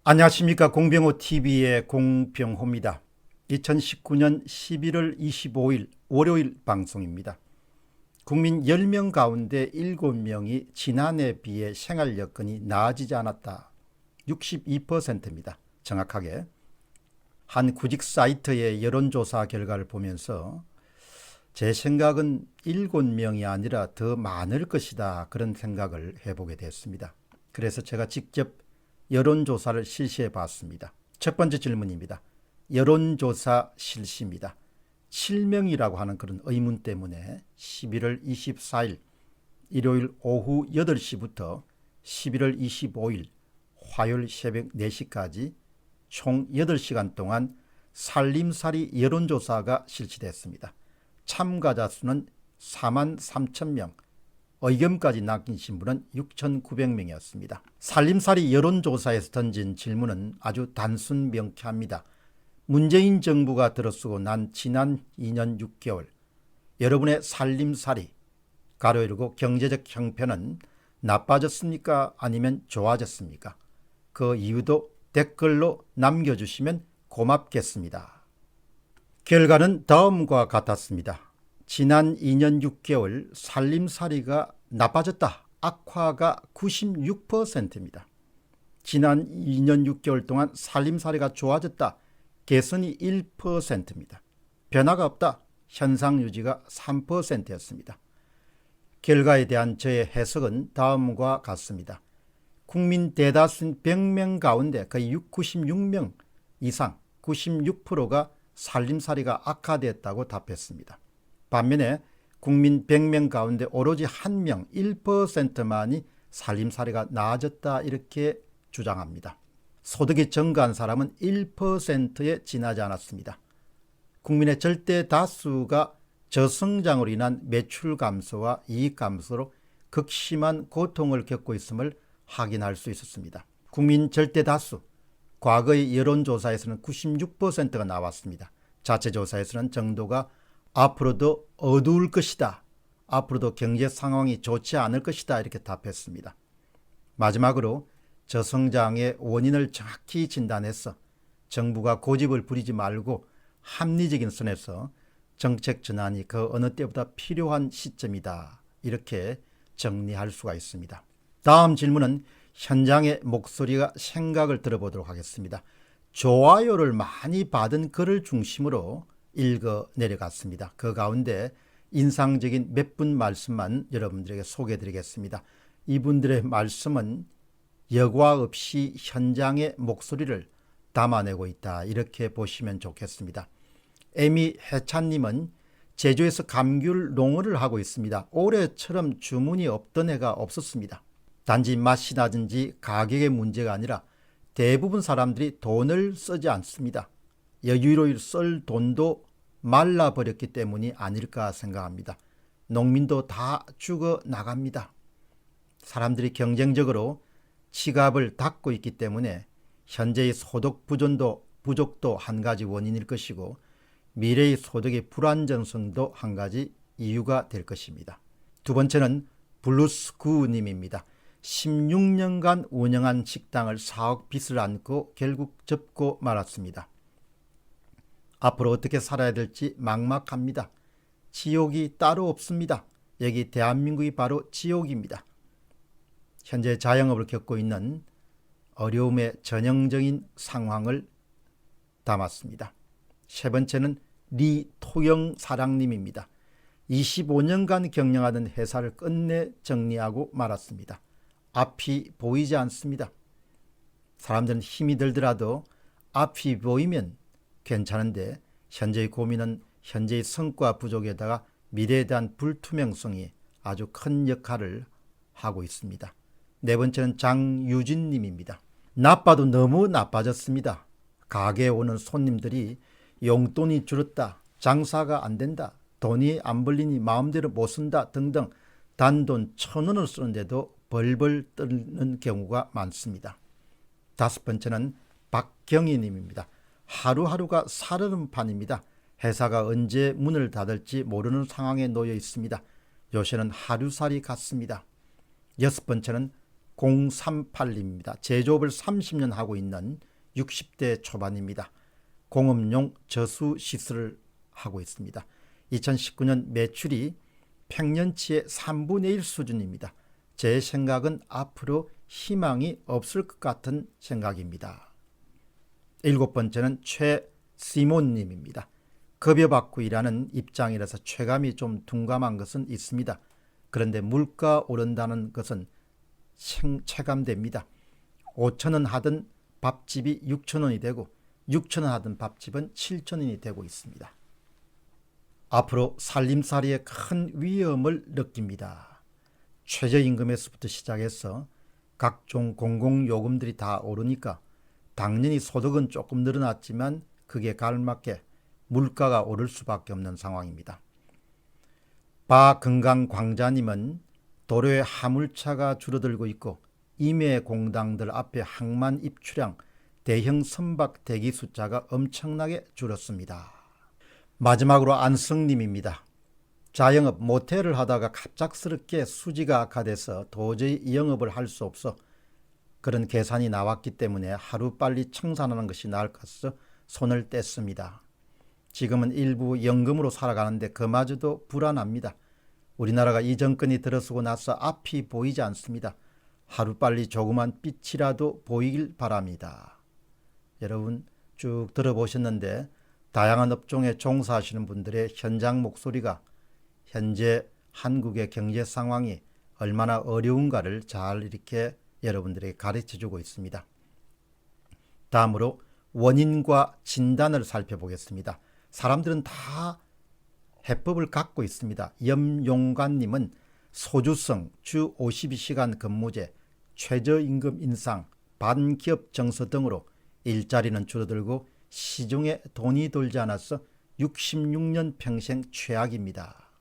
안녕하십니까. 공병호TV의 공병호입니다. 2019년 11월 25일 월요일 방송입니다. 국민 10명 가운데 7명이 지난해에 비해 생활 여건이 나아지지 않았다. 62%입니다. 정확하게. 한 구직 사이트의 여론조사 결과를 보면서 제 생각은 7명이 아니라 더 많을 것이다, 그런 생각을 해보게 됐습니다. 그래서 제가 직접 여론조사를 실시해 봤습니다. 첫 번째 질문입니다. 여론조사 실시입니다. 7명이라고 하는 그런 의문 때문에 11월 24일 일요일 오후 8시부터 11월 25일 화요일 새벽 4시까지 총 8시간 동안 살림살이 여론조사가 실시됐습니다. 참가자 수는 43,000명, 의견까지 남기신 분은 6,900명이었습니다. 살림살이 여론조사에서 던진 질문은 아주 단순 명쾌합니다. 문재인 정부가 들어서고 난 지난 2년 6개월 여러분의 살림살이 가로 열고 경제적 형편은 나빠졌습니까? 아니면 좋아졌습니까? 그 이유도 댓글로 남겨주시면 고맙겠습니다. 결과는 다음과 같았습니다. 지난 2년 6개월 살림살이가 나빠졌다. 악화가 96%입니다. 지난 2년 6개월 동안 살림살이가 좋아졌다. 개선이 1%입니다. 변화가 없다. 현상 유지가 3%였습니다. 결과에 대한 저의 해석은 다음과 같습니다. 국민 대다수인 100명 가운데 거의 96명 이상 96%가 살림살이가 악화됐다고 답했습니다. 반면에 국민 100명 가운데 오로지 1명 1%만이 살림살이가 나아졌다, 이렇게 주장합니다. 소득이 증가한 사람은 1%에 지나지 않았습니다. 국민의 절대 다수가 저성장으로 인한 매출 감소와 이익 감소로 극심한 고통을 겪고 있음을 확인할 수 있었습니다. 국민 절대 다수, 과거의 여론조사에서는 96%가 나왔습니다. 자체조사에서는 정도가 앞으로도 어두울 것이다, 앞으로도 경제 상황이 좋지 않을 것이다, 이렇게 답했습니다. 마지막으로 저성장의 원인을 정확히 진단해서 정부가 고집을 부리지 말고 합리적인 선에서 정책 전환이 그 어느 때보다 필요한 시점이다, 이렇게 정리할 수가 있습니다. 다음 질문은 현장의 목소리가 생각을 들어보도록 하겠습니다. 좋아요를 많이 받은 글을 중심으로 읽어 내려갔습니다. 그 가운데 인상적인 몇 분 말씀만 여러분들에게 소개해 드리겠습니다. 이분들의 말씀은 여과 없이 현장의 목소리를 담아내고 있다, 이렇게 보시면 좋겠습니다. 에미 해찬님은 제주에서 감귤 농어를 하고 있습니다. 올해처럼 주문이 없던 해가 없었습니다. 단지 맛이라든지 가격의 문제가 아니라 대부분 사람들이 돈을 쓰지 않습니다. 여유로 쓸 돈도 말라버렸기 때문이 아닐까 생각합니다. 농민도 다 죽어 나갑니다. 사람들이 경쟁적으로 지갑을 닫고 있기 때문에 현재의 소득 부족도 한 가지 원인일 것이고, 미래의 소득의 불안정성도 한 가지 이유가 될 것입니다. 두 번째는 블루스구님입니다. 16년간 운영한 식당을 4억 빚을 안고 결국 접고 말았습니다. 앞으로 어떻게 살아야 될지 막막합니다. 지옥이 따로 없습니다. 여기 대한민국이 바로 지옥입니다. 현재 자영업을 겪고 있는 어려움의 전형적인 상황을 담았습니다. 세 번째는 리토영 사랑님입니다. 25년간 경영하던 회사를 끝내 정리하고 말았습니다. 앞이 보이지 않습니다. 사람들은 힘이 들더라도 앞이 보이면 괜찮은데 현재의 고민은 현재의 성과 부족에다가 미래에 대한 불투명성이 아주 큰 역할을 하고 있습니다. 네 번째는 장유진님입니다. 나빠도 너무 나빠졌습니다. 가게에 오는 손님들이 용돈이 줄었다, 장사가 안 된다, 돈이 안 벌리니 마음대로 못 쓴다 등등 단돈 1,000원을 쓰는데도 벌벌 떠는 경우가 많습니다. 다섯 번째는 박경희님입니다. 하루하루가 살얼음판입니다. 회사가 언제 문을 닫을지 모르는 상황에 놓여 있습니다. 요새는 하루살이 같습니다. 여섯 번째는 038입니다. 제조업을 30년 하고 있는 60대 초반입니다. 공업용 저수 시설을 하고 있습니다. 2019년 매출이 평년치의 3분의 1 수준입니다. 제 생각은 앞으로 희망이 없을 것 같은 생각입니다. 7번째는 최시몬님입니다. 급여받고 일하는 입장이라서 체감이 좀 둔감한 것은 있습니다. 그런데 물가 오른다는 것은 체감됩니다. 5,000원 하던 밥집이 6,000원이 되고 6,000원 하던 밥집은 7,000원이 되고 있습니다. 앞으로 살림살이에 큰 위험을 느낍니다. 최저임금에서부터 시작해서 각종 공공요금들이 다 오르니까 당연히 소득은 조금 늘어났지만 그게 갈맞게 물가가 오를 수밖에 없는 상황입니다. 바건강광자님은 도로에 화물차가 줄어들고 있고 임해공당들 앞에 항만 입출량 대형 선박 대기 숫자가 엄청나게 줄었습니다. 마지막으로 안성님입니다. 자영업 모텔을 하다가 갑작스럽게 수지가 악화돼서 도저히 영업을 할 수 없어 그런 계산이 나왔기 때문에 하루빨리 청산하는 것이 나을 것 같아서 손을 뗐습니다. 지금은 일부 연금으로 살아가는데 그마저도 불안합니다. 우리나라가 이 정권이 들어서고 나서 앞이 보이지 않습니다. 하루빨리 조그만 빛이라도 보이길 바랍니다. 여러분 쭉 들어보셨는데 다양한 업종에 종사하시는 분들의 현장 목소리가 현재 한국의 경제 상황이 얼마나 어려운가를 잘 이렇게 여러분들에게 가르쳐주고 있습니다. 다음으로 원인과 진단을 살펴보겠습니다. 사람들은 다 해법을 갖고 있습니다. 염용관님은 소주성, 주 52시간 근무제, 최저임금 인상, 반기업 정서 등으로 일자리는 줄어들고 시중에 돈이 돌지 않아서 66년 평생 최악입니다.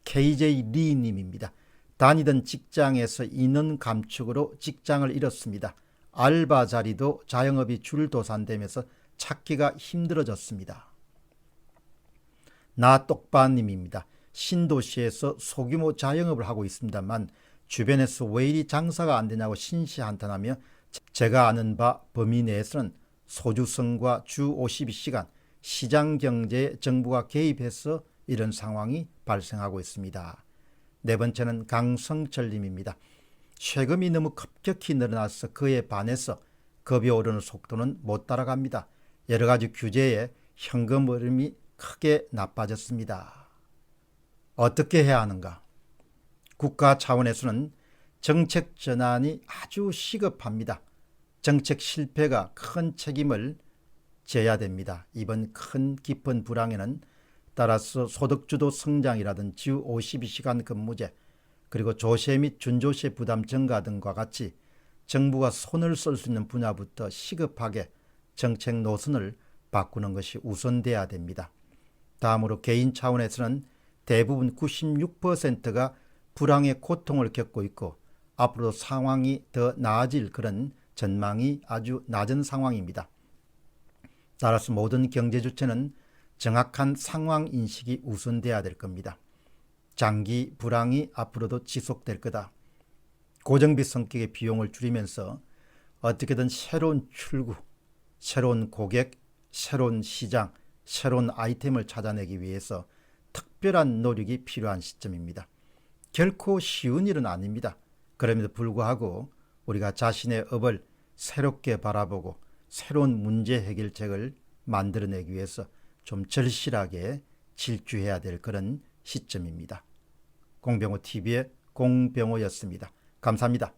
KJ 리님입니다. 다니던 직장에서 인원 감축으로 직장을 잃었습니다. 알바 자리도 자영업이 줄도산되면서 찾기가 힘들어졌습니다. 나똑바님입니다. 신도시에서 소규모 자영업을 하고 있습니다만 주변에서 왜 이리 장사가 안 되냐고 신시한탄하며 제가 아는 바 범위 내에서는 소주성과 주 52시간 시장경제에 정부가 개입해서 이런 상황이 발생하고 있습니다. 네 번째는 강성철님입니다. 세금이 너무 급격히 늘어나서 그에 반해서 급이 오르는 속도는 못 따라갑니다. 여러 가지 규제에 현금 흐름이 크게 나빠졌습니다. 어떻게 해야 하는가? 국가 차원에서는 정책 전환이 아주 시급합니다. 정책 실패가 큰 책임을 져야 됩니다. 이번 큰 깊은 불황에는 따라서 소득주도 성장이라든지 주 52시간 근무제 그리고 조세 및 준조세 부담 증가 등과 같이 정부가 손을 쓸 수 있는 분야부터 시급하게 정책 노선을 바꾸는 것이 우선돼야 됩니다. 다음으로 개인 차원에서는 대부분 96%가 불황의 고통을 겪고 있고 앞으로 상황이 더 나아질 그런 전망이 아주 낮은 상황입니다. 따라서 모든 경제주체는 정확한 상황 인식이 우선돼야 될 겁니다. 장기 불황이 앞으로도 지속될 거다. 고정비 성격의 비용을 줄이면서 어떻게든 새로운 출구, 새로운 고객, 새로운 시장, 새로운 아이템을 찾아내기 위해서 특별한 노력이 필요한 시점입니다. 결코 쉬운 일은 아닙니다. 그럼에도 불구하고 우리가 자신의 업을 새롭게 바라보고 새로운 문제 해결책을 만들어내기 위해서 좀 절실하게 질주해야 될 그런 시점입니다. 공병호TV의 공병호였습니다. 감사합니다.